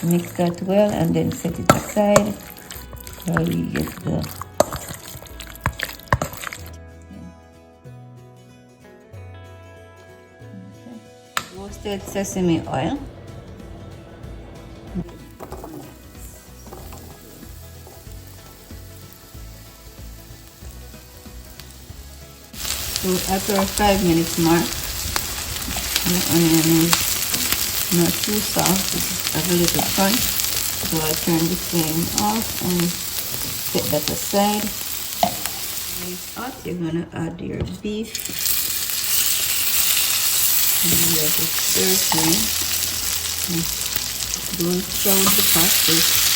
Mix that well and then set it aside while we get the roasted sesame oil. So after a 5 minutes mark, the onion is not too soft, it has a little crunch. So I turn the flame off and set that aside. When it's hot, you're gonna add your beef. And you let it stir fry. Don't stir the pot first.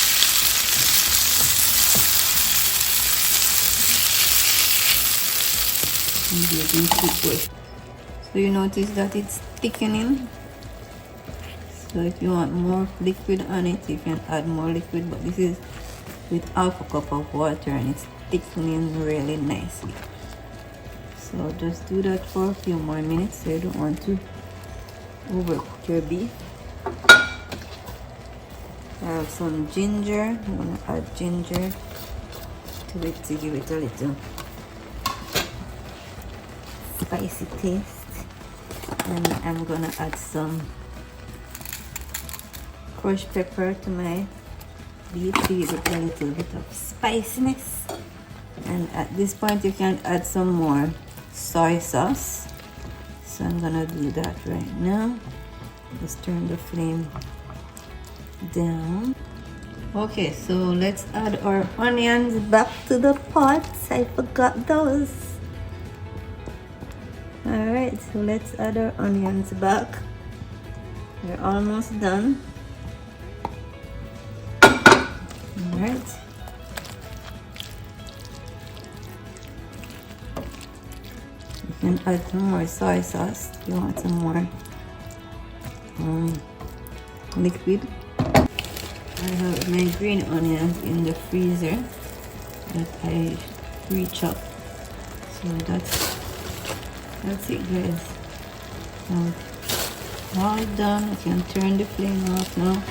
So you notice that it's thickening. So if you want more liquid on it, you can add more liquid, but this is with half a cup of water and it's thickening really nicely. So just do that for a few more minutes. So you don't want to overcook your beef. I have some ginger. I'm gonna add ginger to it to give it a little spicy taste, and I'm gonna add some crushed pepper to my beef to give it a little bit of spiciness. And at this point you can add some more soy sauce, so I'm gonna do that right now. Just turn the flame down. Okay, so let's add our onions back to the pot. I forgot those. Alright, so let's add our onions back. We're almost done. Alright. You can add some more soy sauce if you want some more liquid. I have my green onions in the freezer that I re-chopped. So that's it, guys. All done. You can turn the flame off now.